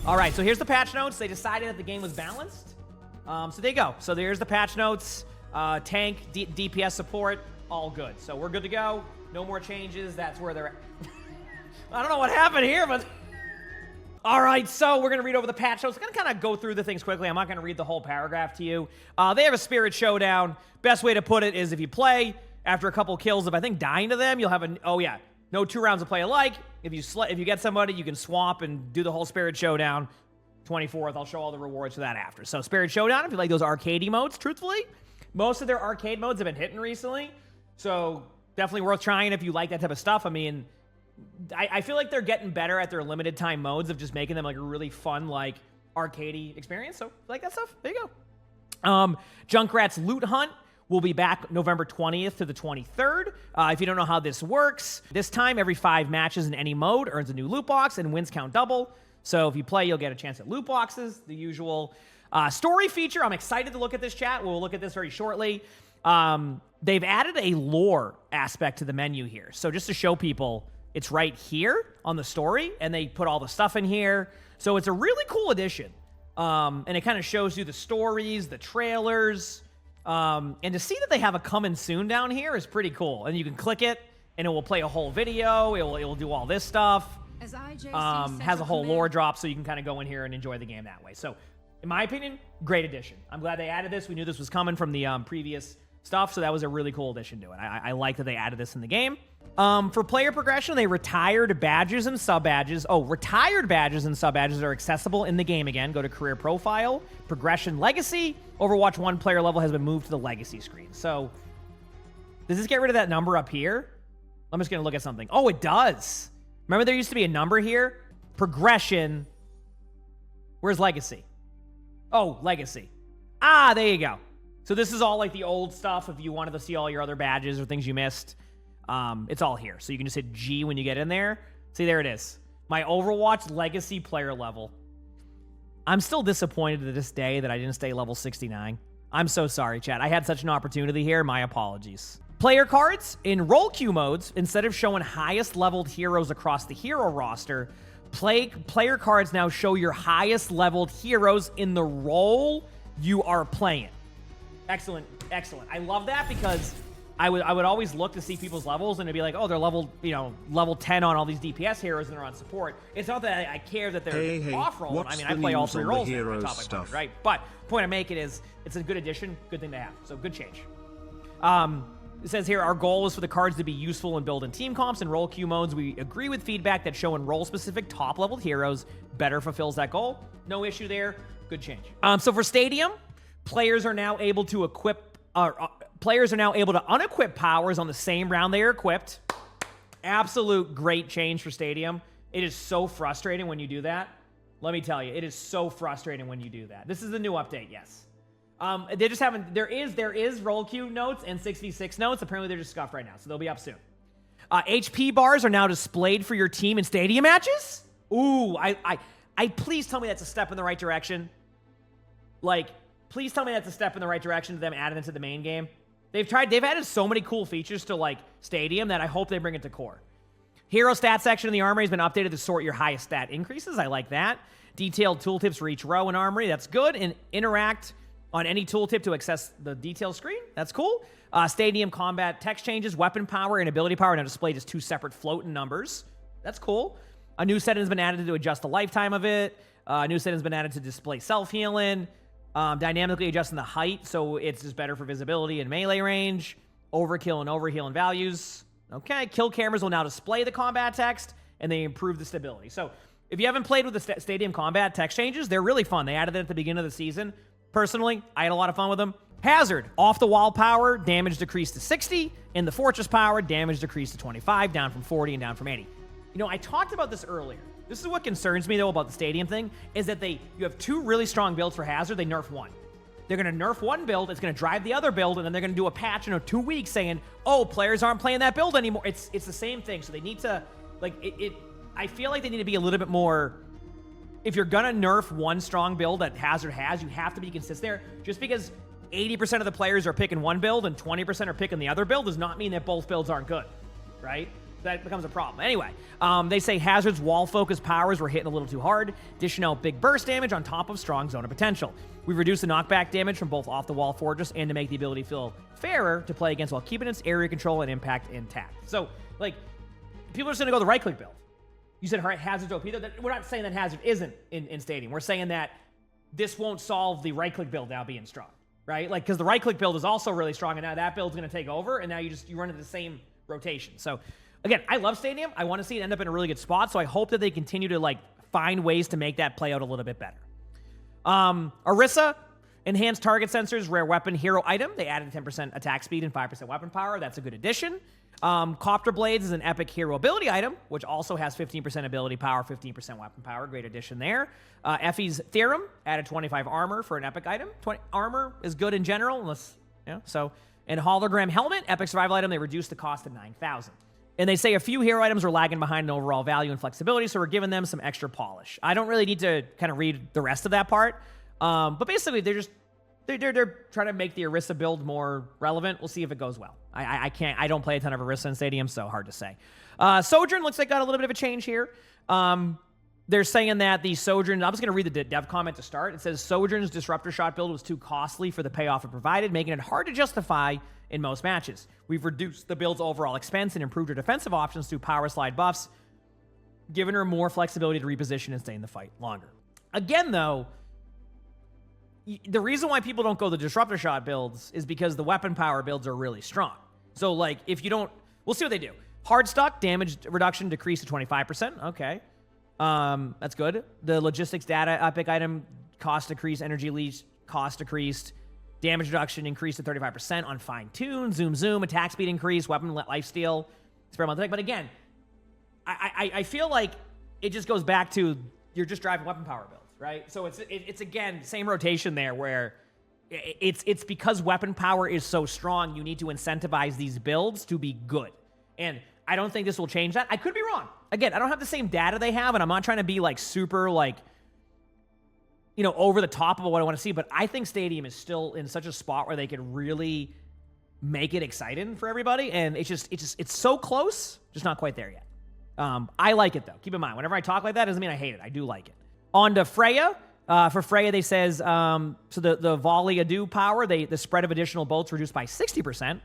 All right, so here's the patch notes. They decided that the game was balanced. So there you go. So there's the patch notes. Tank, DPS support, all good. So we're good to go. No more changes. That's where they're at. I don't know what happened here, but... All right, so we're going to read over the patch notes. I'm going to kind of go through the things quickly. I'm not going to read the whole paragraph to you. They have a Spirit Showdown. Best way to put it is if you play, after a couple kills of, I think, dying to them, you'll have a... Oh, yeah. No 2 rounds of play alike. If you get somebody, you can swap and do the whole Spirit Showdown. 24th, I'll show all the rewards for that after. So Spirit Showdown, if you like those arcade modes, truthfully, most of their arcade modes have been hitting recently. So definitely worth trying if you like that type of stuff. I mean... I feel like they're getting better at their limited time modes of just making them like a really fun, like, arcadey experience. So, like that stuff, there you go. Junkrat's Loot Hunt will be back November 20th to the 23rd. If you don't know how this works, this time every 5 matches in any mode earns a new loot box and wins count double. So if you play, you'll get a chance at loot boxes, the usual. Story feature, I'm excited to look at this, chat. We'll look at this very shortly. They've added a lore aspect to the menu here. So just to show people... It's right here on the story, and they put all the stuff in here. So it's a really cool addition. And it kind of shows you the stories, the trailers. And to see that they have a coming soon down here is pretty cool. And you can click it, and it will play a whole video. It will do all this stuff. Has a whole lore drop, so you can kind of go in here and enjoy the game that way. So, in my opinion, great addition. I'm glad they added this. We knew this was coming from the previous stuff, so that was a really cool addition to it. I like that they added this in the game. For player progression, they retired badges and sub-badges. Oh, retired badges and sub-badges are accessible in the game again. Go to Career Profile, Progression Legacy. Overwatch 1 player level has been moved to the Legacy screen. So, does this get rid of that number up here? I'm just going to look at something. Oh, it does. Remember there used to be a number here? Progression. Where's Legacy? Oh, Legacy. Ah, there you go. So this is all like the old stuff if you wanted to see all your other badges or things you missed. It's all here. So you can just hit G when you get in there. See, there it is. My Overwatch Legacy player level. I'm still disappointed to this day that I didn't stay level 69. I'm so sorry, chat. I had such an opportunity here. My apologies. Player cards in role queue modes, instead of showing highest leveled heroes across the hero roster, player cards now show your highest leveled heroes in the role you are playing. Excellent, excellent. I love that because I would always look to see people's levels and it'd be like, oh, they're level, level 10 on all these DPS heroes and they're on support. It's not that I care that they're off-roll. I mean, I play all 3 roles now on top of my right? But the point I make it is, it's a good addition, good thing to have. So good change. It says here, our goal is for the cards to be useful in build and team comps and role queue modes. We agree with feedback that showing role-specific top-level heroes better fulfills that goal. No issue there. Good change. So for Stadium, players are now able to unequip powers on the same round they are equipped. Absolute great change for Stadium. It is so frustrating when you do that. Let me tell you, it is so frustrating when you do that. This is the new update, yes. They just haven't, there is role queue notes and 66 notes. Apparently they're just scuffed right now, so they'll be up soon. HP bars are now displayed for your team in Stadium matches. Ooh, I please tell me that's a step in the right direction. Like, please tell me that's a step in the right direction to them adding it to the main game. They've added so many cool features to, like, Stadium that I hope they bring it to core. Hero stat section in the Armory has been updated to sort your highest stat increases. I like that. Detailed tooltips for each row in Armory. That's good. And interact on any tooltip to access the detail screen. That's cool. Stadium combat text changes, weapon power, and ability power are now displayed as 2 separate floating numbers. That's cool. A new setting has been added to adjust the lifetime of it. A new setting has been added to display self-healing. Dynamically adjusting the height, so it's just better for visibility and melee range. Overkill and overheal and values. Okay, kill cameras will now display the combat text, and they improve the stability. So, if you haven't played with the Stadium combat text changes, they're really fun. They added it at the beginning of the season. Personally, I had a lot of fun with them. Hazard, off-the-wall power, damage decreased to 60, and the Fortress power, damage decreased to 25, down from 40 and down from 80. I talked about this earlier. This is what concerns me, though, about the Stadium thing, is that you have 2 really strong builds for Hazard, they nerf one. They're going to nerf one build, it's going to drive the other build, and then they're going to do a patch in 2 weeks saying, oh, players aren't playing that build anymore. It's the same thing, so they need to, I feel like they need to be a little bit more... If you're going to nerf one strong build that Hazard has, you have to be consistent there. Just because 80% of the players are picking one build and 20% are picking the other build does not mean that both builds aren't good, right? That becomes a problem. Anyway, they say Hazard's wall-focused powers were hitting a little too hard, dishing out big burst damage on top of strong zone of potential. We've reduced the knockback damage from both off-the-wall Fortress and to make the ability feel fairer to play against while keeping its area control and impact intact. So, like, people are just going to go the right-click build. You said Hazard's OP. We're not saying that Hazard isn't in Stadium. We're saying that this won't solve the right-click build now being strong, right? Like, because the right-click build is also really strong, and now that build's going to take over, and now you run into the same rotation. So, again, I love Stadium. I want to see it end up in a really good spot, so I hope that they continue to, like, find ways to make that play out a little bit better. Orisa, enhanced target sensors, rare weapon, hero item. They added 10% attack speed and 5% weapon power. That's a good addition. Copter Blades is an epic hero ability item, which also has 15% ability power, 15% weapon power. Great addition there. Effie's Theorem added 25 armor for an epic item. 20 armor is good in general, unless, so. And Hologram Helmet, epic survival item, they reduced the cost to 9,000. And they say a few hero items are lagging behind in overall value and flexibility, so we're giving them some extra polish. I don't really need to kind of read the rest of that part, but basically they're trying to make the Orisa build more relevant. We'll see if it goes well. I don't play a ton of Orisa in Stadium, so hard to say. Sojourn looks like got a little bit of a change here. They're saying that the Sojourn, I'm just going to read the dev comment to start. It says, Sojourn's Disruptor Shot build was too costly for the payoff it provided, making it hard to justify in most matches. We've reduced the build's overall expense and improved her defensive options through power slide buffs, giving her more flexibility to reposition and stay in the fight longer. Again, though, the reason why people don't go the Disruptor Shot builds is because the weapon power builds are really strong. So, like, if you don't... We'll see what they do. Hard Stuck, damage reduction decreased to 25%. Okay. That's good. The Logistics Data epic item, cost decreased, energy leech, cost decreased, damage reduction increased to 35% on Fine Tune, Zoom, attack speed increase, weapon lifesteal, experimental. But again, I feel like it just goes back to you're just driving weapon power builds, right? So it's again, same rotation there where it's because weapon power is so strong, you need to incentivize these builds to be good. And I don't think this will change that. I could be wrong. Again, I don't have the same data they have, and I'm not trying to be like super like, over the top of what I want to see, but I think Stadium is still in such a spot where they could really make it exciting for everybody, and it's so close, just not quite there yet. I like it though. Keep in mind, whenever I talk like that, doesn't mean I hate it. I do like it. On to Freya. For Freya, they says, so the volley ado power, the spread of additional bolts reduced by 60%.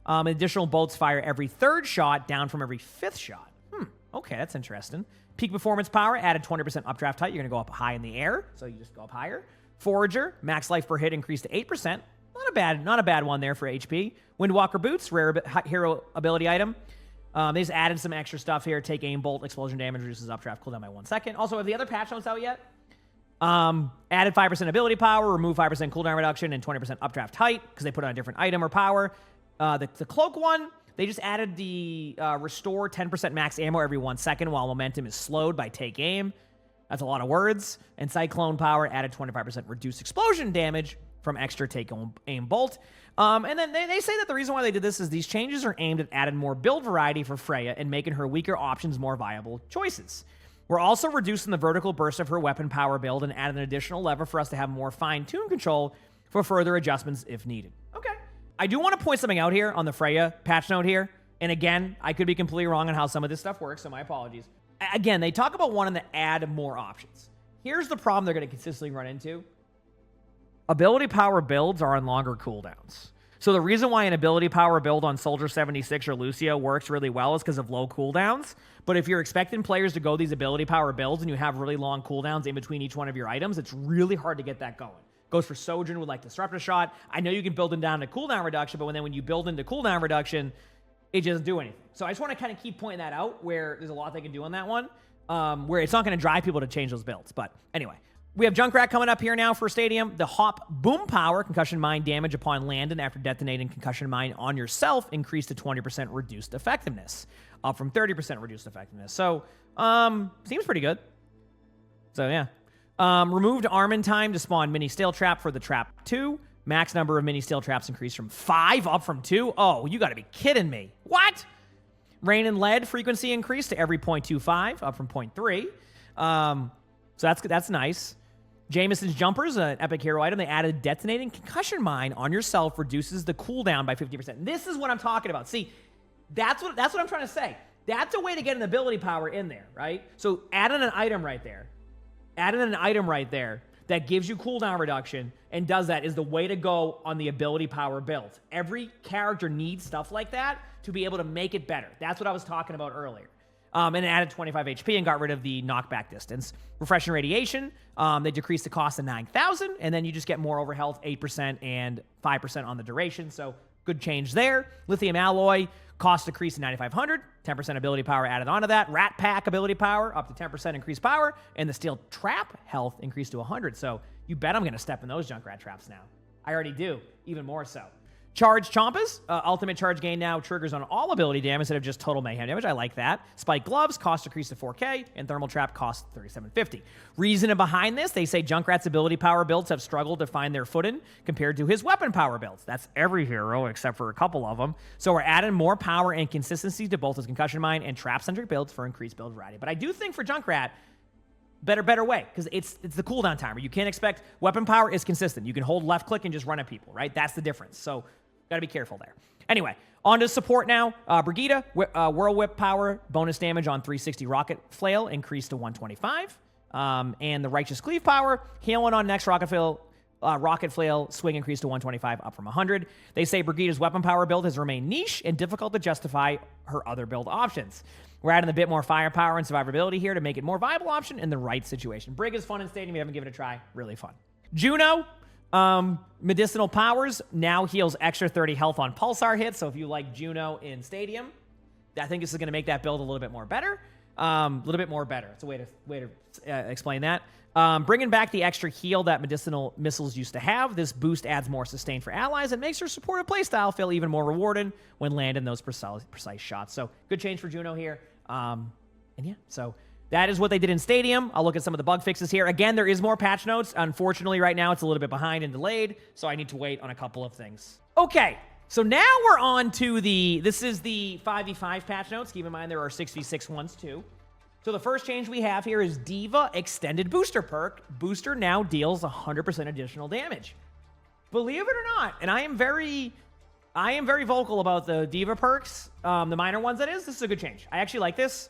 Additional bolts fire every third shot, down from every fifth shot. Okay, that's interesting. Peak performance power, added 20% updraft height. You're going to go up high in the air, so you just go up higher. Forager, max life per hit increased to 8%. Not a bad one there for HP. Windwalker boots, rare hero ability item. They just added some extra stuff here. Take aim bolt, explosion damage, reduces updraft cooldown by 1 second. Also, have the other patch notes out yet? Added 5% ability power, remove 5% cooldown reduction, and 20% updraft height, because they put on a different item or power. The cloak one, they just added the restore 10% max ammo every 1 second while momentum is slowed by take aim. That's a lot of words. And Cyclone power added 25% reduced explosion damage from extra take aim bolt. And then they say that the reason why they did this is these changes are aimed at adding more build variety for Freya and making her weaker options more viable choices. We're also reducing the vertical burst of her weapon power build and adding an additional lever for us to have more fine-tuned control for further adjustments if needed. Okay. I do want to point something out here on the Freya patch note here. And again, I could be completely wrong on how some of this stuff works, so my apologies. Again, they talk about wanting to add more options. Here's the problem they're going to consistently run into. Ability power builds are on longer cooldowns. So the reason why an ability power build on Soldier 76 or Lucio works really well is because of low cooldowns. But if you're expecting players to go these ability power builds and you have really long cooldowns in between each one of your items, it's really hard to get that going. Goes for Sojourn with like Disruptor Shot. I know you can build them down to cooldown reduction, but when you build into cooldown reduction, it doesn't do anything. So I just want to kind of keep pointing that out where there's a lot they can do on that one, where it's not going to drive people to change those builds. But anyway, we have Junkrat coming up here now for Stadium. The Hop Boom Power, concussion mine damage upon landing after detonating concussion mine on yourself increased to 20% reduced effectiveness, up from 30% reduced effectiveness. So, seems pretty good. So, yeah. Removed Armin time to spawn mini steel trap for the trap 2. Max number of mini steel traps increased from 5 up from 2. Oh, you got to be kidding me. What? Rain and lead frequency increased to every 0.25 up from 0.3. So that's nice. Jameson's Jumpers, an epic hero item. They added detonating concussion mine on yourself reduces the cooldown by 50%. This is what I'm talking about. See, that's what I'm trying to say. That's a way to get an ability power in there, right? So add in an item right there. Add in an item right there that gives you cooldown reduction and does that is the way to go on the ability power build. Every character needs stuff like that to be able to make it better. That's what I was talking about earlier. And it added 25 HP and got rid of the knockback distance. Refreshing Radiation, they decreased the cost to 9,000, and then you just get more overhealth, 8% and 5% on the duration, so good change there. Lithium Alloy, cost decreased to 9,500, 10% ability power added onto that. Rat Pack ability power, up to 10% increased power, and the Steel Trap health increased to 100, so you bet I'm going to step in those Junkrat traps now. I already do, even more so. Charge Chompas, ultimate charge gain now triggers on all ability damage instead of just total mayhem damage. I like that. Spike Gloves, cost decreased to 4K, and Thermal Trap cost 3750. Reason behind this, they say Junkrat's ability power builds have struggled to find their footing compared to his weapon power builds. That's every hero except for a couple of them. So we're adding more power and consistency to both his Concussion Mine and trap-centric builds for increased build variety. But I do think for Junkrat, better way, because it's the cooldown timer. You can't expect weapon power is consistent. You can hold left click and just run at people, right? That's the difference. So gotta be careful there. Anyway, on to support now. Brigida, Whirl Whip power, bonus damage on 360 Rocket Flail increased to 125. And the Righteous Cleave power, healing on next Rocket Flail swing increased to 125, up from 100. They say Brigida's weapon power build has remained niche and difficult to justify her other build options. We're adding a bit more firepower and survivability here to make it more viable option in the right situation. Brig is fun in Stadium. If you haven't given it a try, really fun. Juno, medicinal powers, now heals extra 30 health on Pulsar hits. So if you like Juno in Stadium, I think this is going to make that build a little bit more better. It's a way to explain that. Bringing back the extra heal that medicinal missiles used to have. This boost adds more sustain for allies and makes her supportive playstyle feel even more rewarding when landing those precise shots. So good change for Juno here. And yeah, so that is what they did in Stadium. I'll look at some of the bug fixes here. Again, there is more patch notes. Unfortunately, right now it's a little bit behind and delayed, so I need to wait on a couple of things. Okay, so now we're on to this is the 5v5 patch notes. Keep in mind there are 6v6 ones too. So the first change we have here is Diva Extended Booster perk. Booster now deals 100% additional damage. Believe it or not, and I am very vocal about the Diva perks, the minor ones that is. This is a good change. I actually like this.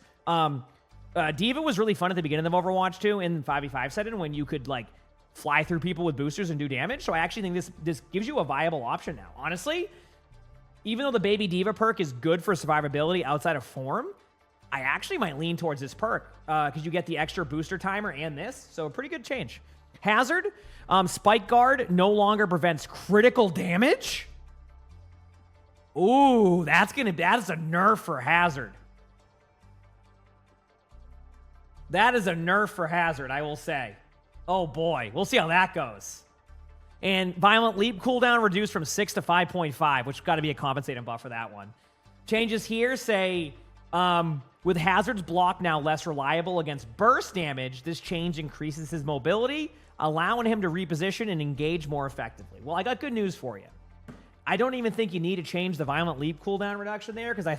Diva was really fun at the beginning of Overwatch 2 in 5v5 setting when you could like fly through people with boosters and do damage. So I actually think this gives you a viable option now. Honestly, even though the Baby Diva perk is good for survivability outside of form, I actually might lean towards this perk because you get the extra booster timer and this. So a pretty good change. Hazard, Spike Guard no longer prevents critical damage. Ooh, that's a nerf for Hazard. That is a nerf for Hazard, I will say. Oh boy, we'll see how that goes. And Violent Leap cooldown reduced from 6 to 5.5, which got to be a compensating buff for that one. Changes here say, with Hazard's block now less reliable against burst damage, this change increases his mobility, allowing him to reposition and engage more effectively. Well, I got good news for you. I don't even think you need to change the Violent Leap cooldown reduction there, because I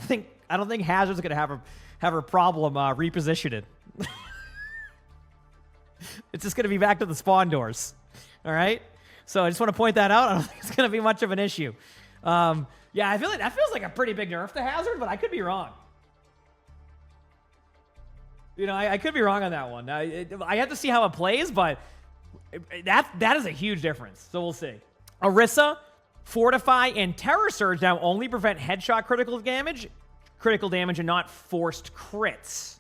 don't think Hazard's going to have a problem repositioning. It's just going to be back to the spawn doors. All right? So I just want to point that out. I don't think it's going to be much of an issue. Yeah, I feel like that feels like a pretty big nerf to Hazard, but I could be wrong. You know, I could be wrong on that one. I have to see how it plays, but that is a huge difference. So we'll see. Orisa, Fortify, and Terror Surge now only prevent headshot critical damage, and not forced crits.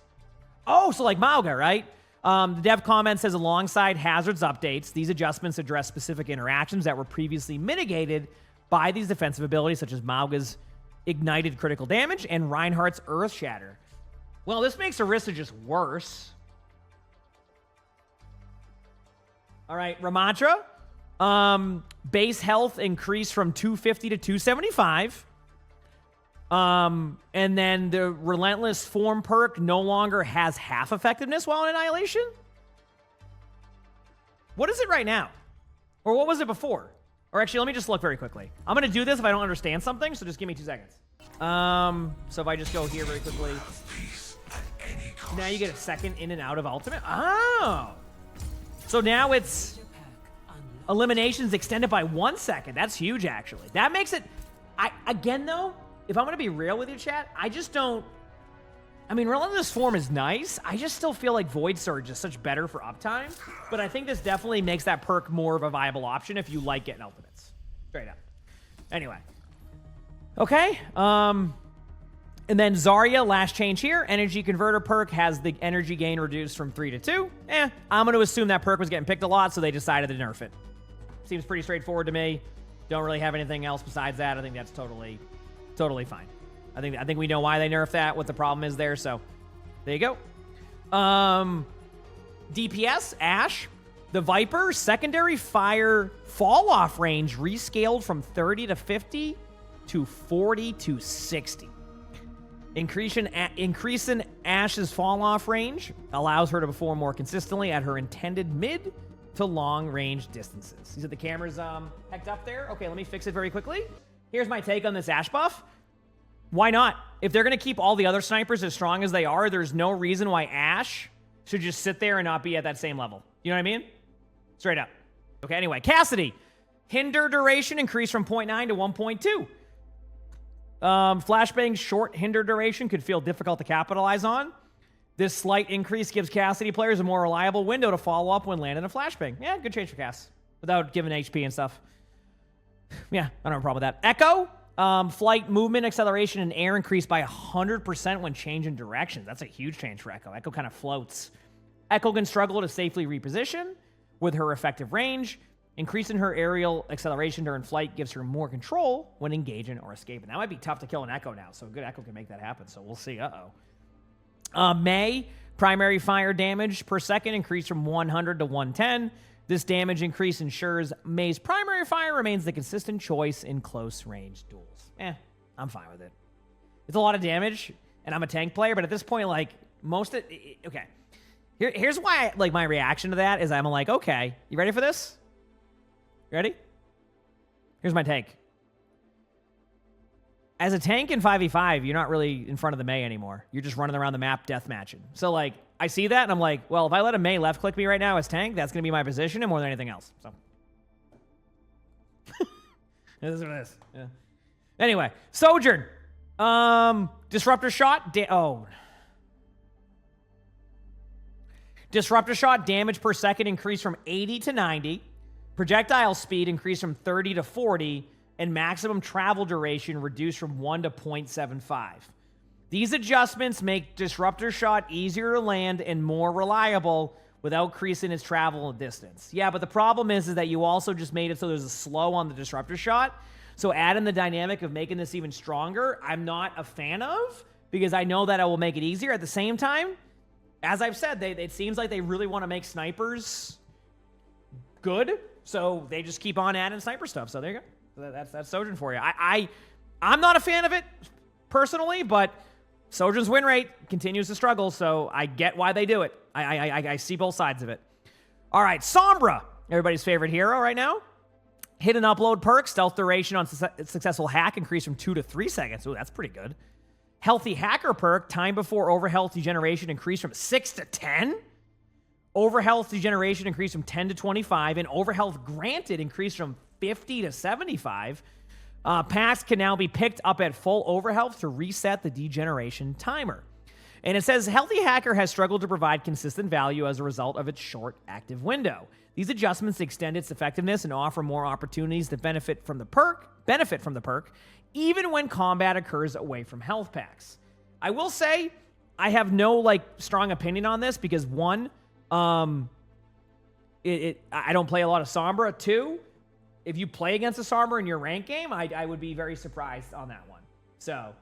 Oh, so like Mauga, right? The dev comment says alongside Hazard's updates, these adjustments address specific interactions that were previously mitigated by these defensive abilities, such as Mauga's ignited critical damage and Reinhardt's Earth Shatter. Well, this makes Orisa just worse. All right, Ramattra. Base health increased from 250 to 275. And then the Relentless Form perk no longer has half effectiveness while in Annihilation? What is it right now? Or what was it before? Or actually, let me just look very quickly. I'm going to do this if I don't understand something, so just give me 2 seconds. So if I just go here very quickly. Now you get a second in and out of Ultimate. Oh! So now it's eliminations extended by 1 second. That's huge, actually. That makes it... Again, though... If I'm going to be real with you, chat, I just don't I mean, Relentless Form is nice. I just still feel like Void Surge is such better for uptime. But I think this definitely makes that perk more of a viable option if you like getting ultimates. Straight up. Anyway. Okay. And then Zarya, last change here. Energy Converter perk has the energy gain reduced from 3 to 2. I'm going to assume that perk was getting picked a lot, so they decided to nerf it. Seems pretty straightforward to me. Don't really have anything else besides that. I think that's totally fine. I think we know why they nerfed that, what the problem is there, so there you go. DPS, Ashe, the Viper, secondary fire fall-off range rescaled from 30 to 50 to 40 to 60. Increase in Ashe's fall-off range allows her to perform more consistently at her intended mid to long-range distances. You said the camera's hecked up there? Okay, let me fix it very quickly. Here's my take on this Ashe buff. Why not? If they're going to keep all the other snipers as strong as they are, there's no reason why Ashe should just sit there and not be at that same level. You know what I mean? Straight up. Okay, anyway. Cassidy. Hinder duration increased from 0.9 to 1.2. Flashbang's short hinder duration could feel difficult to capitalize on. This slight increase gives Cassidy players a more reliable window to follow up when landing a flashbang. Yeah, good change for Cass. Without giving HP and stuff. Yeah, I don't have a problem with that. Echo. Flight, movement, acceleration, and air increased by 100% when changing directions. That's a huge change for Echo. Echo kind of floats. Echo can struggle to safely reposition with her effective range. Increasing her aerial acceleration during flight gives her more control when engaging or escaping. That might be tough to kill an Echo now, so a good Echo can make that happen, so we'll see. Mei, primary fire damage per second increased from 100 to 110. This damage increase ensures Mei's primary fire remains the consistent choice in close-range duels. I'm fine with it. It's a lot of damage, and I'm a tank player, but at this point, like, okay. Here's why, like, my reaction to that is I'm like, okay, you ready for this? You ready? Here's my take. As a tank in 5v5, you're not really in front of the Mei anymore. You're just running around the map deathmatching. So, like, I see that, and I'm like, well, if I let a Mei left-click me right now as tank, that's going to be my position and more than anything else. So, this is what it is. Yeah. Anyway, Sojourn. Disruptor shot. Disruptor shot damage per second increased from 80 to 90. Projectile speed increased from 30 to 40. And maximum travel duration reduced from 1 to 0.75. These adjustments make Disruptor Shot easier to land and more reliable without increasing its travel distance. Yeah, but the problem is that you also just made it so there's a slow on the Disruptor Shot. So adding the dynamic of making this even stronger, I'm not a fan of, because I know that it will make it easier. At the same time, as I've said, it seems like they really want to make snipers good, so they just keep on adding sniper stuff. So there you go. That's Sojourn for you. I'm not a fan of it personally, but Sojourn's win rate continues to struggle, so I get why they do it. I see both sides of it. All right, Sombra, everybody's favorite hero right now. Hidden upload perk, stealth duration on successful hack increased from 2 to 3 seconds. Ooh, that's pretty good. Healthy hacker perk, time before overhealth degeneration increased from 6 to 10. Overhealth degeneration increased from 10 to 25, and overhealth granted increased from 50 to 75. Packs can now be picked up at full overhealth to reset the degeneration timer. And it says, Healthy Hacker has struggled to provide consistent value as a result of its short active window. These adjustments extend its effectiveness and offer more opportunities to benefit from the perk, even when combat occurs away from health packs. I will say, I have no strong opinion on this because one, I don't play a lot of Sombra. Two, if you play against a Sombra in your rank game, I would be very surprised on that one. So,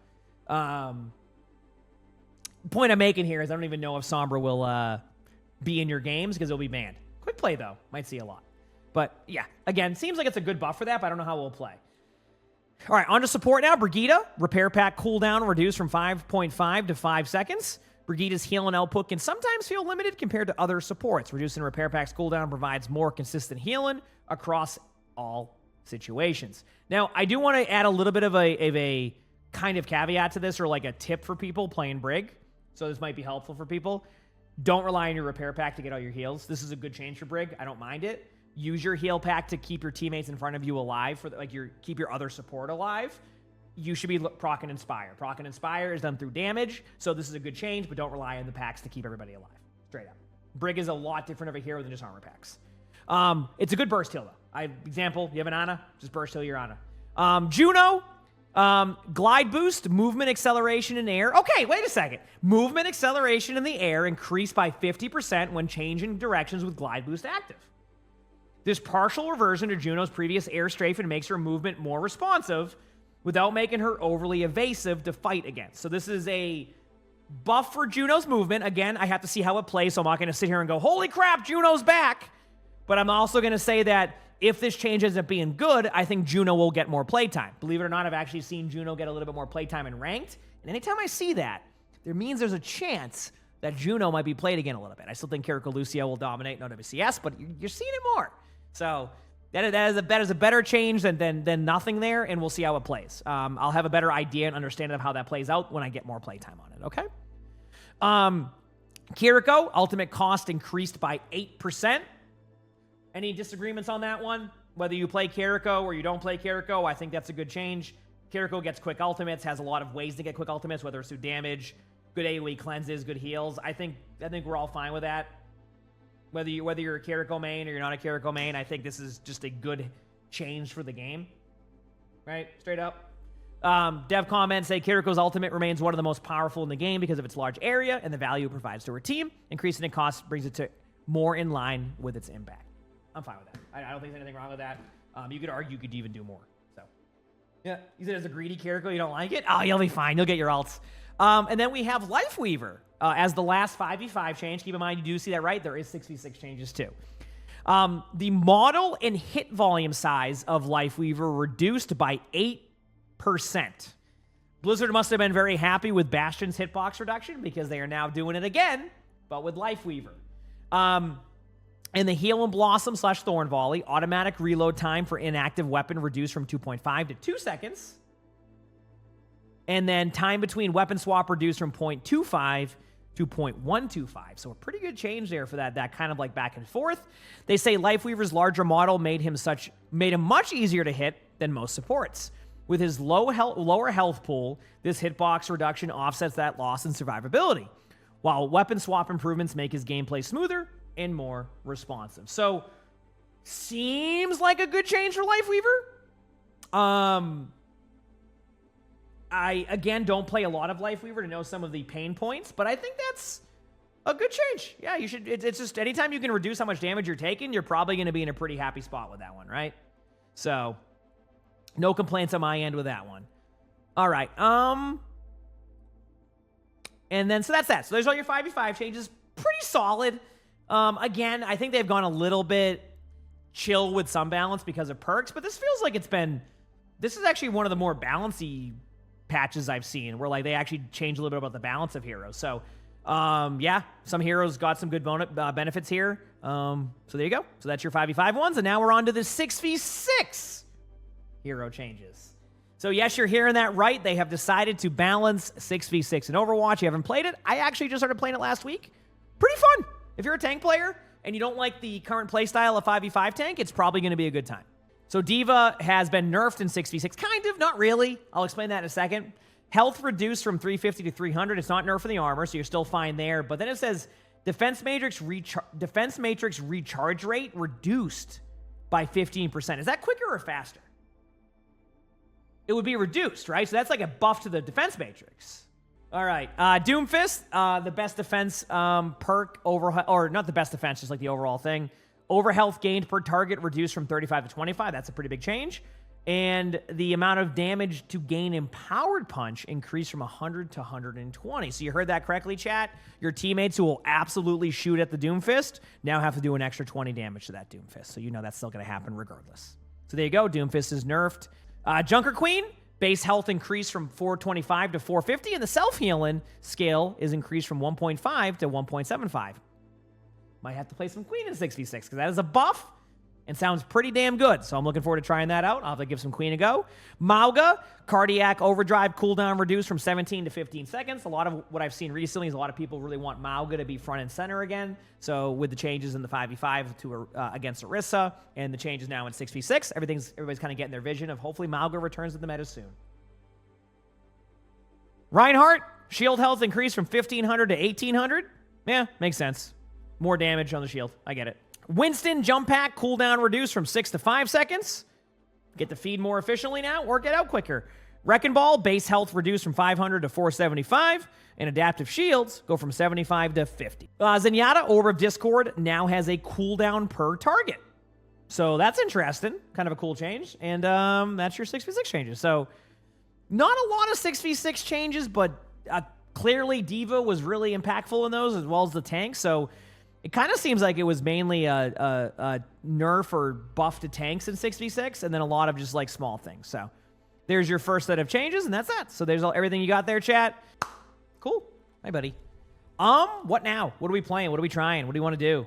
point I'm making here is I don't even know if Sombra will be in your games because it'll be banned. Quick play, though. Might see a lot. But, yeah, again, seems like it's a good buff for that, but I don't know how we'll play. All right, on to support now. Brigitte, repair pack cooldown reduced from 5.5 to 5 seconds. Brigitte's healing output can sometimes feel limited compared to other supports. Reducing repair pack's cooldown provides more consistent healing across all situations. Now, I do want to add a little bit of a kind of caveat to this, or like a tip for people playing Brig. So this might be helpful for people. Don't rely on your repair pack to get all your heals. This is a good change for Brig. I don't mind it. Use your heal pack to keep your teammates in front of you alive, keep your other support alive. you should be proc and Inspire. Proc and Inspire is done through damage, so this is a good change, but don't rely on the packs to keep everybody alive. Straight up. Brig is a lot different of a hero than just armor packs. It's a good burst heal, though. Example, you have an Ana, just burst heal your Ana. Juno, glide boost, movement acceleration in air. Okay, wait a second. Movement acceleration in the air increased by 50% when changing directions with glide boost active. This partial reversion to Juno's previous air strafe and makes her movement more responsive without making her overly evasive to fight against. So this is a buff for Juno's movement. Again, I have to see how it plays, so I'm not going to sit here and go, holy crap, Juno's back. But I'm also going to say that if this change ends up being good, I think Juno will get more playtime. Believe it or not, I've actually seen Juno get a little bit more playtime in ranked. And anytime I see that, there means there's a chance that Juno might be played again a little bit. I still think Kiriko Lucio will dominate no WCS, but you're seeing it more. So that is a better change than nothing there, and we'll see how it plays. I'll have a better idea and understanding of how that plays out when I get more playtime on it, okay? Kiriko, ultimate cost increased by 8%. Any disagreements on that one? Whether you play Kiriko or you don't play Kiriko, I think that's a good change. Kiriko gets quick ultimates, has a lot of ways to get quick ultimates, whether it's through damage, good AoE cleanses, good heals. I think we're all fine with that. Whether you're a Kiriko main or you're not a Kiriko main, I think this is just a good change for the game. Right? Straight up. Dev comments say Kiriko's ultimate remains one of the most powerful in the game because of its large area and the value it provides to her team. Increasing in cost brings it to more in line with its impact. I'm fine with that. I don't think there's anything wrong with that. You could argue you could even do more. So, yeah, you said as a greedy Kiriko, you don't like it? Oh, you'll be fine. You'll get your ults. And then we have Lifeweaver as the last 5v5 change. Keep in mind, you do see that, right? There is 6v6 changes too. The model and hit volume size of Lifeweaver reduced by 8%. Blizzard must have been very happy with Bastion's hitbox reduction because they are now doing it again, but with Lifeweaver. And the Heal and Blossom / Thorn Volley, automatic reload time for inactive weapon reduced from 2.5 to 2 seconds. And then time between weapon swap reduced from 0.25 to 0.125. So a pretty good change there for that kind of like back and forth. They say Lifeweaver's larger model made him much easier to hit than most supports. With his lower health pool, this hitbox reduction offsets that loss in survivability, while weapon swap improvements make his gameplay smoother and more responsive. So, seems like a good change for Lifeweaver. I, again, don't play a lot of Lifeweaver to know some of the pain points, but I think that's a good change. Yeah, you should. It's just anytime you can reduce how much damage you're taking, you're probably going to be in a pretty happy spot with that one, right? So, no complaints on my end with that one. All right. And then, so that's that. So there's all your 5v5 changes. Pretty solid. Again, I think they've gone a little bit chill with some balance because of perks, but this feels like this is actually one of the more balancey patches I've seen, where like they actually change a little bit about the balance of heroes. So, yeah, some heroes got some good benefits here. So there you go. So that's your 5v5 ones, and now we're on to the 6v6 hero changes. So yes, you're hearing that right. They have decided to balance 6v6 in Overwatch. You haven't played it. I actually just started playing it last week. Pretty fun. If you're a tank player and you don't like the current playstyle of 5v5 tank, it's probably going to be a good time. So D.Va has been nerfed in 6v6. Kind of, not really. I'll explain that in a second. Health reduced from 350 to 300. It's not nerfing the armor, so you're still fine there. But then it says Defense Matrix recharge rate reduced by 15%. Is that quicker or faster? It would be reduced, right? So that's like a buff to the Defense Matrix. All right, Doomfist, the best defense perk or not the best defense, just like the overall thing. Over health gained per target reduced from 35 to 25. That's a pretty big change. And the amount of damage to gain Empowered Punch increased from 100 to 120. So you heard that correctly, chat. Your teammates who will absolutely shoot at the Doomfist now have to do an extra 20 damage to that Doomfist. So you know that's still going to happen regardless. So there you go. Doomfist is nerfed. Junker Queen. Base health increased from 425 to 450, and the self-healing scale is increased from 1.5 to 1.75. Might have to play some Queen in 6v6, because that is a buff and sounds pretty damn good. So I'm looking forward to trying that out. I'll have to give some Queen a go. Mauga, Cardiac Overdrive cooldown reduced from 17 to 15 seconds. A lot of what I've seen recently is a lot of people really want Mauga to be front and center again. So with the changes in the 5v5 to against Orisa and the changes now in 6v6, everybody's kind of getting their vision of hopefully Mauga returns to the meta soon. Reinhardt, shield health increased from 1500 to 1800. Yeah, makes sense. More damage on the shield. I get it. Winston, jump pack, cooldown reduced from 6 to 5 seconds. Get the feed more efficiently now, or get out quicker. Wrecking Ball, base health reduced from 500 to 475. And adaptive shields go from 75 to 50. Zenyatta, Orb of Discord, now has a cooldown per target. So that's interesting. Kind of a cool change. And that's your 6v6 changes. So not a lot of 6v6 changes, but clearly D.Va was really impactful in those, as well as the tank. So it kind of seems like it was mainly a nerf or buff to tanks in 6v6, and then a lot of just like small things. So there's your first set of changes, and that's that. So there's everything you got there, chat. Cool. Hi, buddy. What now? What are we playing? What are we trying? What do you want to do?